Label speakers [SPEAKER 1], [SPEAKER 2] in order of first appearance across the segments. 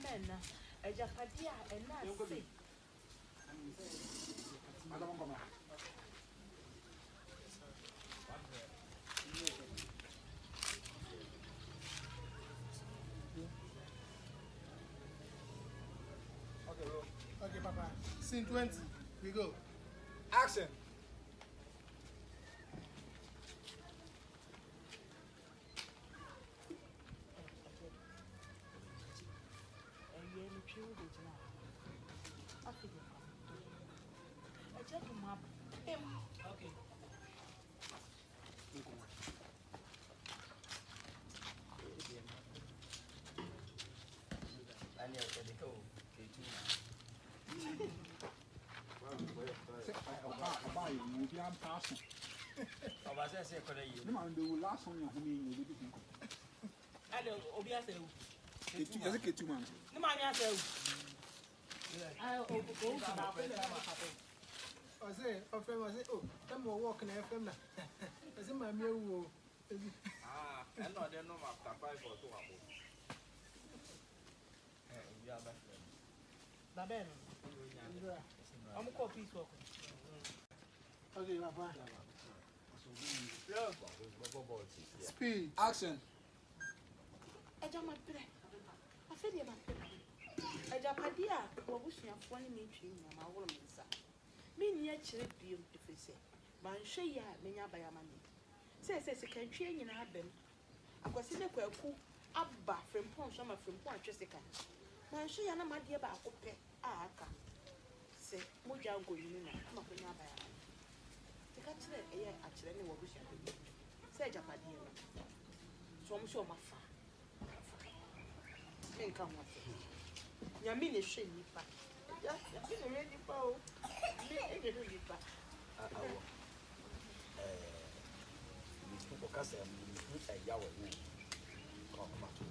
[SPEAKER 1] Mamma, a Japadia and Nancy. I don't come.
[SPEAKER 2] Okay, Papa. Scene 20. We go.
[SPEAKER 3] Action.
[SPEAKER 1] Okay.
[SPEAKER 2] I say, a friend was it? Oh, I'm walking FM now. I say, my meal.
[SPEAKER 4] Ah, I know they know after 5 or 2 hours. We are my friend.
[SPEAKER 1] Babel, I'm a copy.
[SPEAKER 2] Okay, Papa.
[SPEAKER 3] Speed. Action.
[SPEAKER 1] I don't want to play. I feel you, man. I Japadia, what was your funny meeting? My woman, sir. Me near chili beam if we say. Man, she ya, Minya by a money. Says a country in Abem. I was in a cool abba from Pont, some from Pont Jessica. Man, she and my dear back, ah, say, Moja go in, come up in our bay. The catcher, actually, what we shall do. Say Japadia. So I'm sure my father. Men come with Yamini shame me back. I've been ready for me.
[SPEAKER 4] People can say, a Yawa come to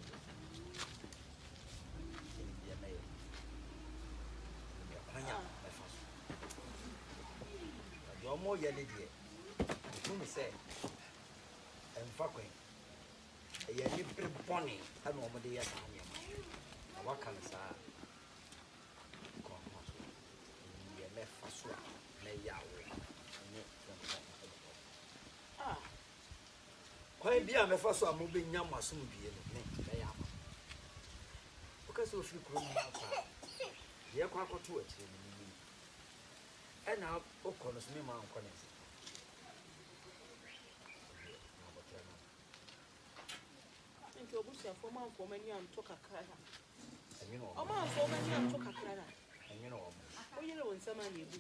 [SPEAKER 4] India mail. You're more yellow, dear. Whom say, and fucking a yellow bonny, and nobody has what can I say? India left for sure, may Yawa.
[SPEAKER 1] Ah,
[SPEAKER 4] quite be a first one moving young must soon be in the name. Because if you couldn't have you're quite to it. And now, Oconos, me, my connect.
[SPEAKER 1] think you'll be for man for many and talk a cry.
[SPEAKER 4] And you know,
[SPEAKER 1] A man for many and talk a cry.
[SPEAKER 4] and you know,
[SPEAKER 1] Oh, you know, when someone you do.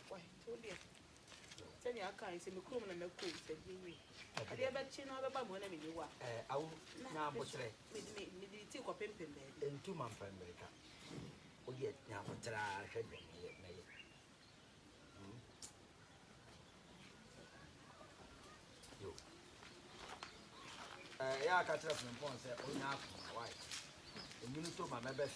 [SPEAKER 1] Why, so dear. Tell you, I can't see me coming and make cool, said he. I never chin over by one of you.
[SPEAKER 4] I will now portray
[SPEAKER 1] Me take a pimpin'
[SPEAKER 4] in 2 months for America. Oh, yet now for try, you. Yeah, I catch up from point, say, oh, now, my wife. And you know, my best.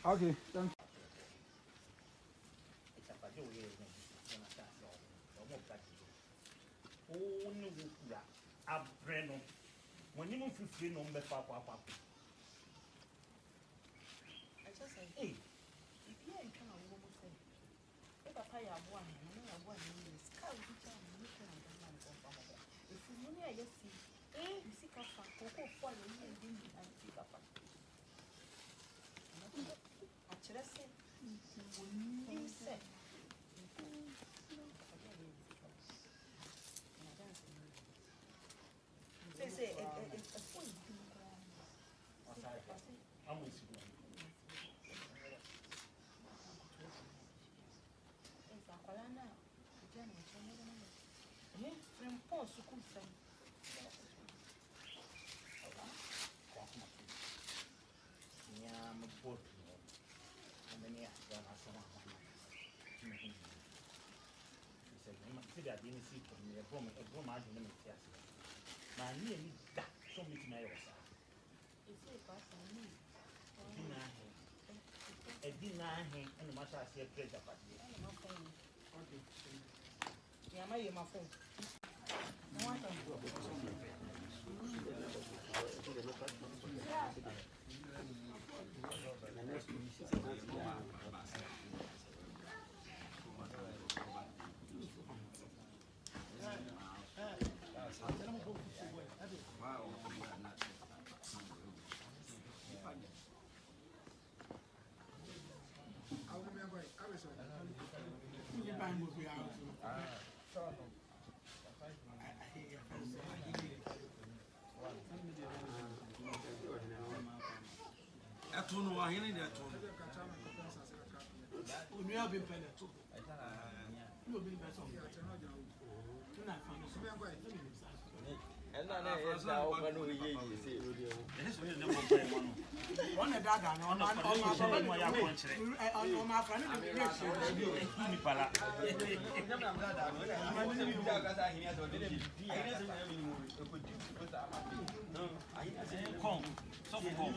[SPEAKER 3] Okay, thank you.
[SPEAKER 5] Oh, no, I'm Breno. When you move 15 on the papa.
[SPEAKER 1] I just say,
[SPEAKER 5] Hey,
[SPEAKER 1] if you ain't come a woman say, if I pay a one, and I want you, scout each other, you can understand. If you money, I just see, you see, Coco, for you and Dingy and pick up. Actually, say, you said, say, it's a point.
[SPEAKER 5] I'm with you.
[SPEAKER 1] It's a colana, from Pont, so cool.
[SPEAKER 5] Yeah, I'm a boat. And then, yeah, he said, I didn't see from me a broom, I didn't see. My nearly that, so much my own.
[SPEAKER 1] It's a person.
[SPEAKER 5] Edi na hen and my shall see a plate of party.
[SPEAKER 2] Okay. Yeah, my phone.
[SPEAKER 4] Atuno wa hini de atuno.
[SPEAKER 2] Onu ya be pele to. No be be so. Na fa no so be ngwa.
[SPEAKER 6] And then I now open who ye see.
[SPEAKER 5] This is the one.
[SPEAKER 2] One dada na on my friend the great.
[SPEAKER 5] Ni pala. Come. So come.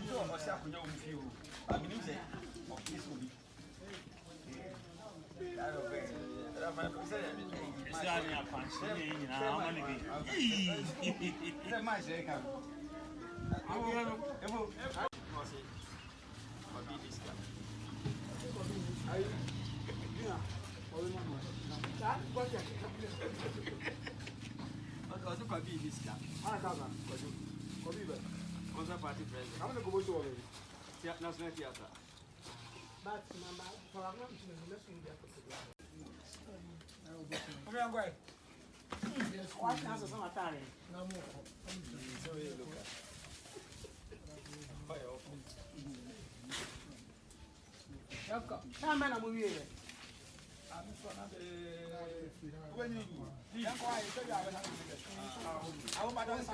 [SPEAKER 5] I mean, say, this will be.
[SPEAKER 6] Party president.
[SPEAKER 3] I'm going to go to already.
[SPEAKER 6] National Theatre.
[SPEAKER 2] But number for I'm not to let's do that.
[SPEAKER 3] I'm going.
[SPEAKER 2] Yes, what has some atari? No more.
[SPEAKER 6] So you look at. Fire off.
[SPEAKER 2] Come on, I'm moving.
[SPEAKER 3] I'm when you young boy, so you have I want my daughter to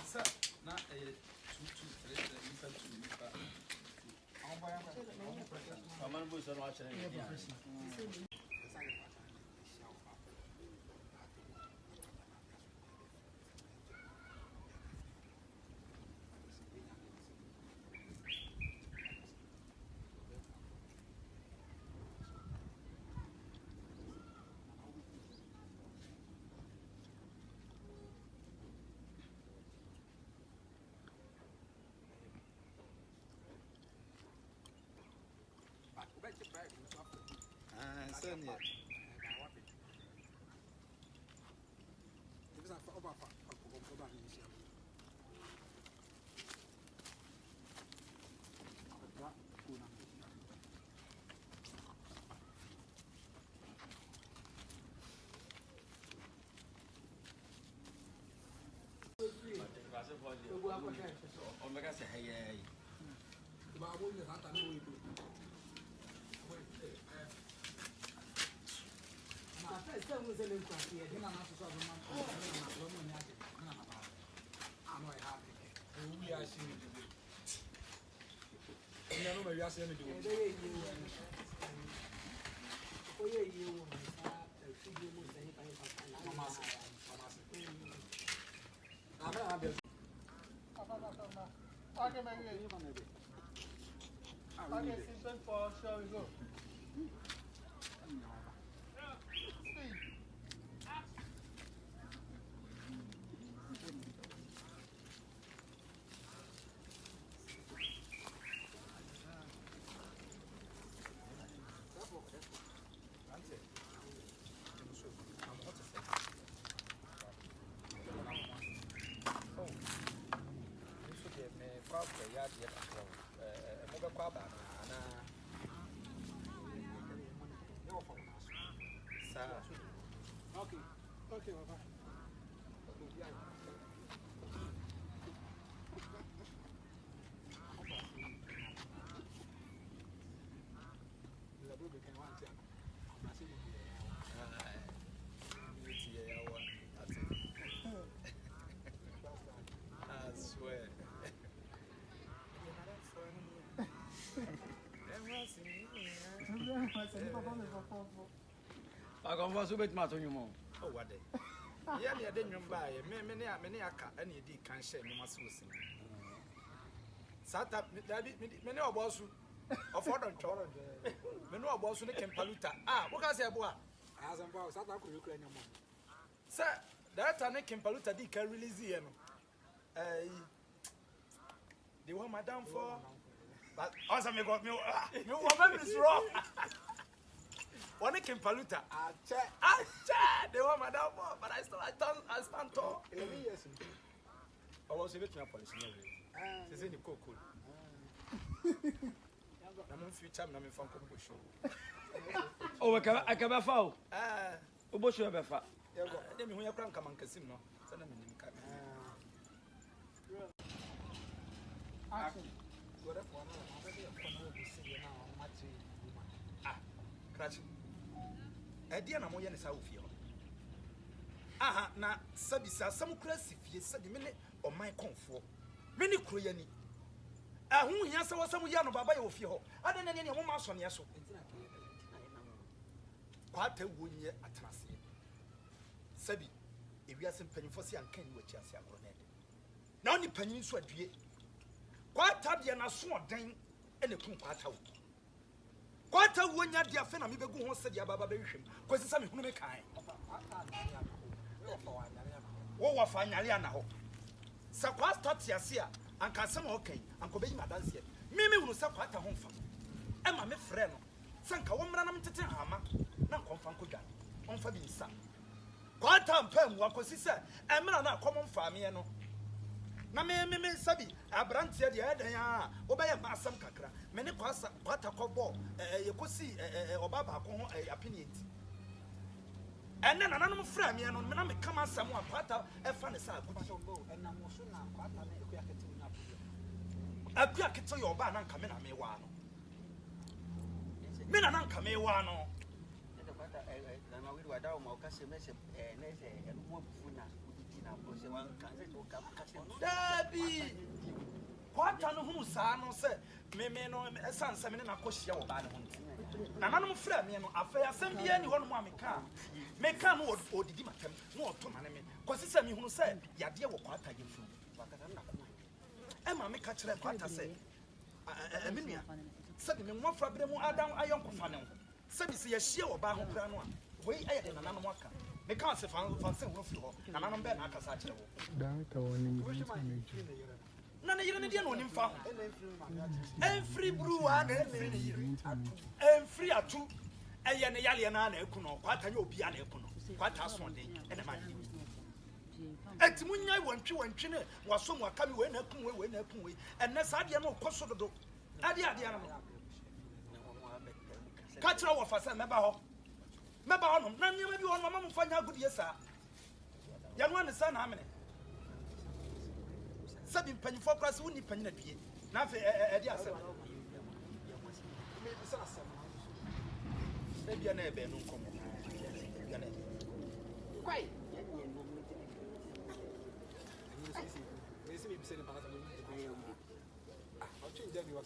[SPEAKER 3] sir. Not a 2 3 I'm going to put some watching.
[SPEAKER 6] Son yet. Omega say hey.
[SPEAKER 2] For shall we go? Okay. Okay, bye.
[SPEAKER 6] I swear. I come for so bit much on your mom.
[SPEAKER 3] Oh, what day? Yeah, I didn't buy many a cat and you did can't share me, must listen. Sat up, many of us Of order, me know about Sunday Kempaluta. Ah, what can I say about?
[SPEAKER 2] As I'm about South Africa,
[SPEAKER 3] Sir, that I Kempaluta did can release him. They want Madame for. But also, me got me. You want me wrong. One Kempaluta. They want Madame for, but I stand tall.
[SPEAKER 2] 11 years.
[SPEAKER 3] I was a bit of police. They say the cool. I'm on future, I'm from Komfo show.
[SPEAKER 4] Oh, I can fall. Obosu ebefa.
[SPEAKER 3] Let me when you come and casino. Send them in Cratch. A dear Namoyan is out of you. Aha, na Sabisa, some class if you said the minute or my comfort. Many Korean. Who has some young Baba of you? I don't know any woman on your soul. Quite a wound yet at Trassi. Sabi, if you are some penny for sea and can you a chance? Now the penny sweat ye. Quite a and a sword dang and a kumpata. Quite a wound yet, dear friend, I'm even going to say Yababa Bisham, because it's something who make kind. What was finally now? Sakwas Tatia. And can some okay, and Kobe Madame here. Mimi will suffer at home for Emma, my friend. Sanka woman, I'm to tell Hama, not confirm Kugan, on for being son. Quite time, Pem, what was he said, and men are not common for me. No, Mammy Sabi, a branch said the other, obey a massam cacra, many pass what a cobble, you could see a Baba, a opinion. And then another friend, and on Maname come out someone, part of a funny side, and I'm also now quite a pick to your ban and come in a me one. Men and come a one. Debbie, what on whose son said, may no son, seven and a cosh your ban. An animal friend, affair, send me anyone want me come. Make come or did him attempt more to my name, because it's a me who said, Ya dear, what I give you. Emma make catch them what I say. A million. Suddenly, one for them, Adam, I young Fano. Suddenly, a sheer or Bahu Granoa. Way ahead in an animal. Make us a fan of some roof, and I'm Ben Akasacho. None of you didn't him found. Every Bruwaa and free are two. A Yaliana Kuno, quite a European Kuno, quite a Sunday, and a man. At Munya went to and China was somewhat coming when a Pumwe, and Nasadiano Kosodo. Adia, catch our of us and Mabaho. Mabaho, none of you on my mom find out good yes, sir. Young one is son, how many? Sabin penny for class only penny at the Nafe, maybe an air no come. Quite. I'll change them. You